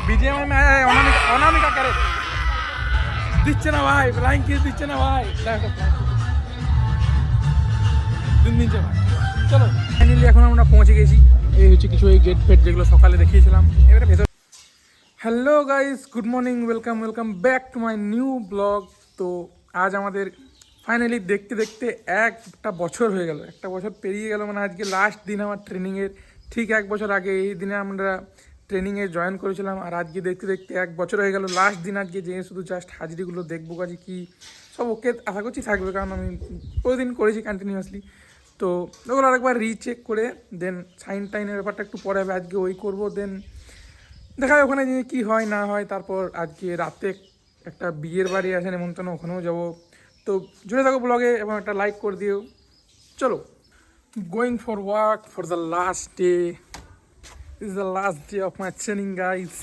BGMI में आया है অনামিকা করে দিচ্ছে না ভাই, ফ্লাইং কিস দিচ্ছে না ভাই। দিন দিন ভাই। চলো ফাইনালি এখন আমরা পৌঁছে গেছি। এই হচ্ছে কিছু এই গেট ফেট যেগুলো সকালে দেখিয়েছিলাম। এবারে ভেতর। Hello guys, good morning, welcome back to my new blog. তো আজ আমাদের ফাইনালি দেখতে দেখতে একটা বছর হয়ে গেল, একটা বছর পেরিয়ে গেল। মানে আজকে লাস্ট দিন আমার ট্রেনিংয়ের, ঠিক এক বছর আগে এই দিনে আমরা ট্রেনিংয়ে জয়েন করেছিলাম। আর আজকে দেখতে দেখতে এক বছর হয়ে গেল লাস্ট দিন। আজকে যে শুধু জাস্ট হাজিরিগুলো দেখবো, কাজে কি সব ওকে আশা করছি থাকবে, কারণ আমি প্রতিদিন করেছি কন্টিনিউয়াসলি। তো ওগুলো আরেকবার রিচেক করে দেন সাইন টাইনের ব্যাপারটা একটু পরে হবে। আজকে ওই করবো, দেন দেখা যায় ওখানে যে কী হয় না হয়। তারপর আজকে রাতে একটা বিয়ের বাড়ি আছে নেমন্তন্ন, ওখানেও যাবো। তো জুড়ে থাকো ব্লগে এবং একটা লাইক করে দিও। চলো, going for work for the last day. This is the last day of my training, guys.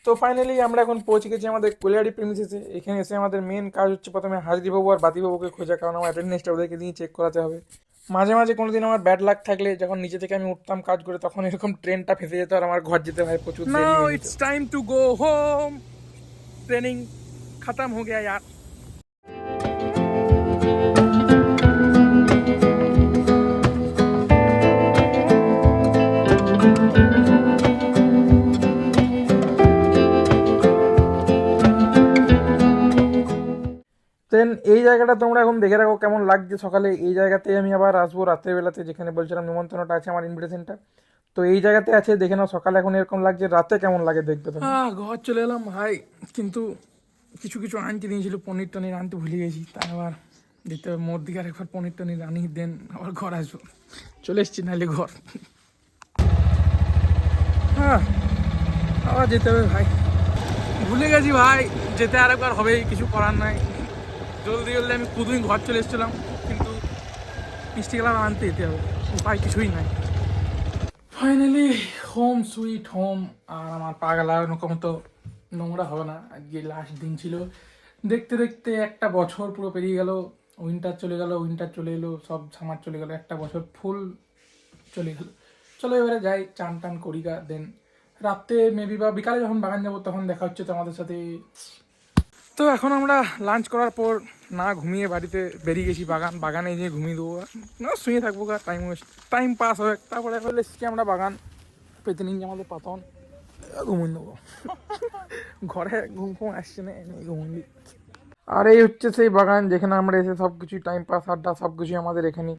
তো ফাইনালি আমরা এখন পৌঁছে গেছি আমাদের কোলিয়ারি প্রেমিসেসে। এখানে এসে আমাদের মেন কাজ হচ্ছে প্রথমে হাজরিবাবু আর বাতিবাবুকে খোঁজা, কারণ আমার অ্যাটেন্ডেন্সটা ওদেরকে দিয়ে চেক করাতে হবে। মাঝে মাঝে কোনো দিন আমার ব্যাড লাক থাকলে, যখন নিচে থেকে আমি উঠতাম কাজ করে, তখন এরকম ট্রেনটা ফেসে যেত আর আমার ঘর যেতে হয় প্রচুর। Now it's time to go home. Training খতম হো গয়া यार। দেন এই জায়গাটা তোমরা এখন দেখে রাখো কেমন লাগছে সকালে। এই জায়গাতে আমি আবার আসবো রাতের বেলাতে, যেখানে বলছিলাম নিমন্ত্রণটা আছে আমার, ইনভিটেশনটা তো এই জায়গাতে আছে। দেখে নাও সকালে এখন এরকম লাগছে, রাতে কেমন লাগে দেখবে তুমি। ঘর চলে এলাম ভাই, কিন্তু কিছু কিছু আনতে দিয়েছিল, পনির টনির আনতে ভুলে গেছি। তাই আবার দিতে হবে মোর দিকে একবার পনির টনির আনি, দেন আবার ঘর আসবো। চলে এসছি নাহলে ঘর। আবার যেতে হবে ভাই, ভুলে গেছি ভাই। যেতে আরেকবার হবেই, কিছু করার নাই। জলদি আমি কুদুই ঘর চলে এসেছিলাম, কিন্তু মিষ্টি গেলাম আনতে যেতে হবে, উপায় কিছুই নাই। Finally home sweet home. আর আমার পা গেলার মতো নোংরা হবে না। আজকে লাস্ট দিন ছিল। দেখতে দেখতে একটা বছর পুরো পেরিয়ে গেল। উইন্টার চলে গেল, উইন্টার চলে এলো, সব সামার চলে গেল, একটা বছর ফুল চলে গেল। চলো এবারে যাই, চান টান করি গা। দেন রাতে মেবি বা বিকালে যখন বাগান যাবো তখন দেখা হচ্ছে তোমাদের সাথে। তো এখন আমরা লাঞ্চ করার পর না ঘুমিয়ে বাড়িতে বেরিয়ে গেছি বাগানে গিয়ে ঘুমিয়ে দেবো, না শুয়ে থাকবো, টাইম পাস হবে। তারপরে এখন এসেছি আমরা বাগান পেতে নিয়ে আমাদের পাতন ঘুমিয়ে দেবো। ঘরে ঘুম ফুম আসছে না, এনে ঘুমিয়ে। আর এই হচ্ছে সেই বাগান যেখানে আমরা এসে সব কিছু টাইম পাস আড্ডা সব কিছু আমাদের এখানে।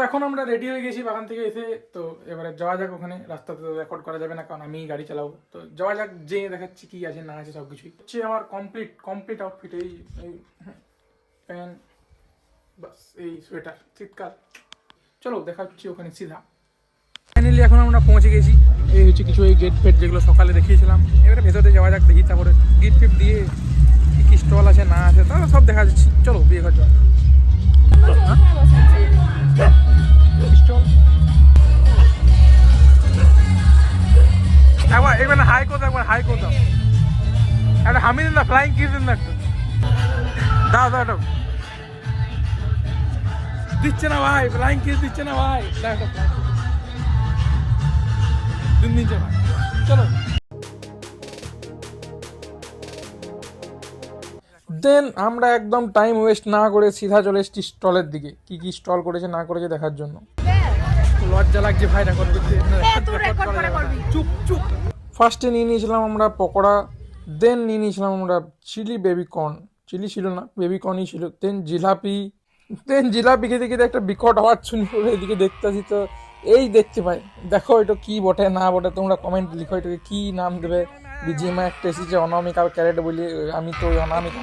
এখন আমরা রেডি হয়ে গেছি বাগান থেকে এসে। তো এবারে যাওয়া যাক ওখানে। রাস্তাতে তো রেকর্ড করা যাবে না, কারণ আমি গাড়ি চালাবো। তো যাওয়া যাক, যে দেখাচ্ছি কি আছে না আছে সব কিছুই। হচ্ছে আমার কমপ্লিট আউটফিট। এই প্যান্ট, বাস, এই সোয়েটার, শীতকাল। চলো দেখা হচ্ছে ওখানে সিধা। ফাইনালি এখন আমরা পৌঁছে গেছি। এই হচ্ছে কিছু এই গেট ফেট যেগুলো সকালে দেখিয়েছিলাম। এবারে ভেতরে যাওয়া যাক, দেখি তারপরে গিফট ফিফট দিয়ে কি কি স্টল আছে না আছে তাহলে সব দেখা যাচ্ছে। চলো বিয়ে ঘর যাওয়া। একবার এখানে হাই কোথাও, একবার হাই কোথাও, একটা হামি দিন না, ফ্লাইং কিস দিন না একটু। দাও দাও, দিচ্ছে না ভাই, ফ্লাইং কিস দিচ্ছে না ভাই। দিন দিচ্ছে ভাই। চলো দেন আমরা একদম টাইম ওয়েস্ট না করে সিধা চলে এসেছি স্টলের দিকে। কি কি স্টল করেছে না করেছে দেখার জন্য। লজ্জা লাগছে ভাই রেকর্ড করতে। চুপ চুপ। ফার্স্টে নিয়ে নিয়েছিলাম আমরা পকোড়া, দেন নিয়ে নিয়েছিলাম আমরা চিলি বেবিকর্ন। চিলি ছিল না, বেবিকর্নই ছিল। দেন জিলাপি খেতে খেতে একটা বিকট আওয়াজ শুনি এদিকে দেখতে আসি। তো এই দেখতে পাই, দেখো এটা কি বটে না বটে, তোমরা কমেন্ট লিখো এটাকে কি নাম দেবে। বিজিএমআই একটা এসেছে অনামিকা ক্যারেট বলি, আমি তো ওই অনামিকা।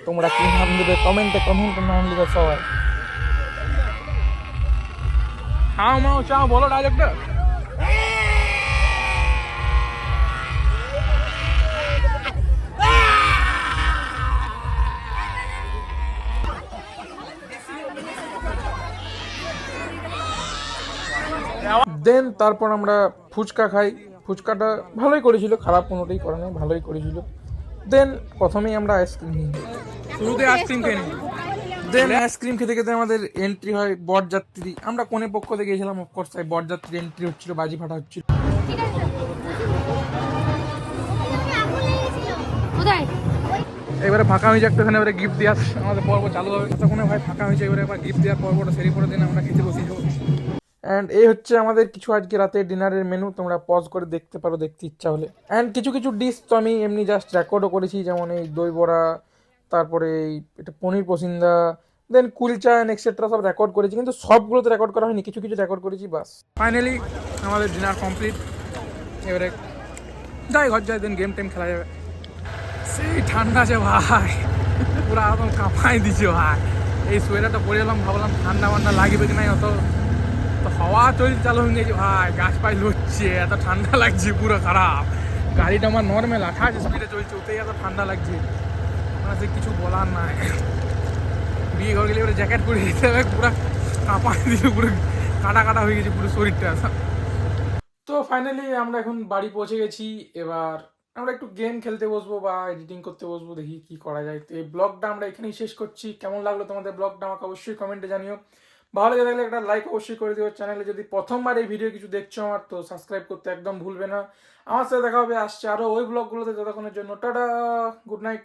তোমরা কি নাম দেবে কমেন্টে নাম লিখো সবাই। হাও মাও চাও বলো ডাইরেক্টর। দেন তারপর আমরা ফুচকা খাই। ফুচকাটা ভালোই করেছিল, খারাপ কোনোটাই করে নাই, ভালোই করেছিল। দেন প্রথমেই আমরা আইসক্রিম নিই, শুরুতে আইসক্রিম খেয়ে নিই। দেন আইসক্রিম খেতে খেতে আমাদের এন্ট্রি হয় বরযাত্রী। আমরা কোনে পক্ষ থেকে গেছিলাম, অফকোর্স তাই বরযাত্রী এন্ট্রি হচ্ছিল, বাজি ফাটা হচ্ছিল। এবারে ফাঁকা হয়ে যাচ্ছে, ওখানে এবারে গিফট দেওয়ার আমাদের পর্ব চালু হবে। তখন ভাই ফাঁকা হয়েছে, এবারে একবার গিফট দেওয়ার পর্বটা সেরে পরে দিন আমরা খেতে বসে যাবো। অ্যান্ড এই হচ্ছে আমাদের কিছু আজকে রাতের ডিনারের মেনু, তোমরা পজ করে দেখতে পারো দেখতে ইচ্ছা হলে। অ্যান্ড কিছু কিছু ডিশ তো আমি এমনি জাস্ট রেকর্ডও করেছি, যেমন এই দই বড়া, তারপরে এই এটা পনির পসিন্দা, দেন কুলচা অ্যান্ড এক্সেট্রা সব রেকর্ড করেছি, কিন্তু সবগুলো তো রেকর্ড করা হয়নি, কিছু কিছু রেকর্ড করেছি বাস। ফাইনালি আমাদের ডিনার কমপ্লিট। এবারে যাই ঘর যাই, দেন গেম টেম খেলা যাবে। সেই ঠান্ডা আছে ভাই, পুরো একদম কাঁপাই দিচ্ছে ভাই। এই সোয়েটারটা পরে এলাম, ভাবলাম ঠান্ডা মান্ডা লাগবে কি নাই, অত তো হাওয়া চলতে চালু হয়ে গেছে ভাই, গাছ পাই লড়ছে, এত ঠান্ডা লাগছে, পুরো খারাপ। গাড়িটা আমার নর্মাল 28 স্পিডে চলছে, ওতেই এত ঠান্ডা লাগছে, মানে কিছু বলার নাই। বিয়ে ঘর গেলে এবারে জ্যাকেট পরে যেতে হবে, পুরো কাঁপাই দিচ্ছে, পুরো কাটা কাটা হয়ে গেছে পুরো শরীরটা। তো ফাইনালি আমরা এখন বাড়ি পৌঁছে গেছি। এবার আমরা একটু গেম খেলতে বসবো বা এডিটিং করতে বসবো, দেখি কি করা যায়। তো এই ব্লগটা আমরা এখানেই শেষ করছি। কেমন লাগলো তোমাদের ব্লগটা আমাকে অবশ্যই কমেন্টে জানিও। ভালো লেগে থাকলে একটা লাইক অবশ্যই করে দিও। চ্যানেলে যদি প্রথমবার এই ভিডিও কিছু দেখছো আমার, তো সাবস্ক্রাইব করতে একদম ভুলবে না। আমার সাথে দেখা হবে আসছে আরও ওই ব্লগগুলোতে, ততক্ষণের জন্য টাটা, গুড নাইট।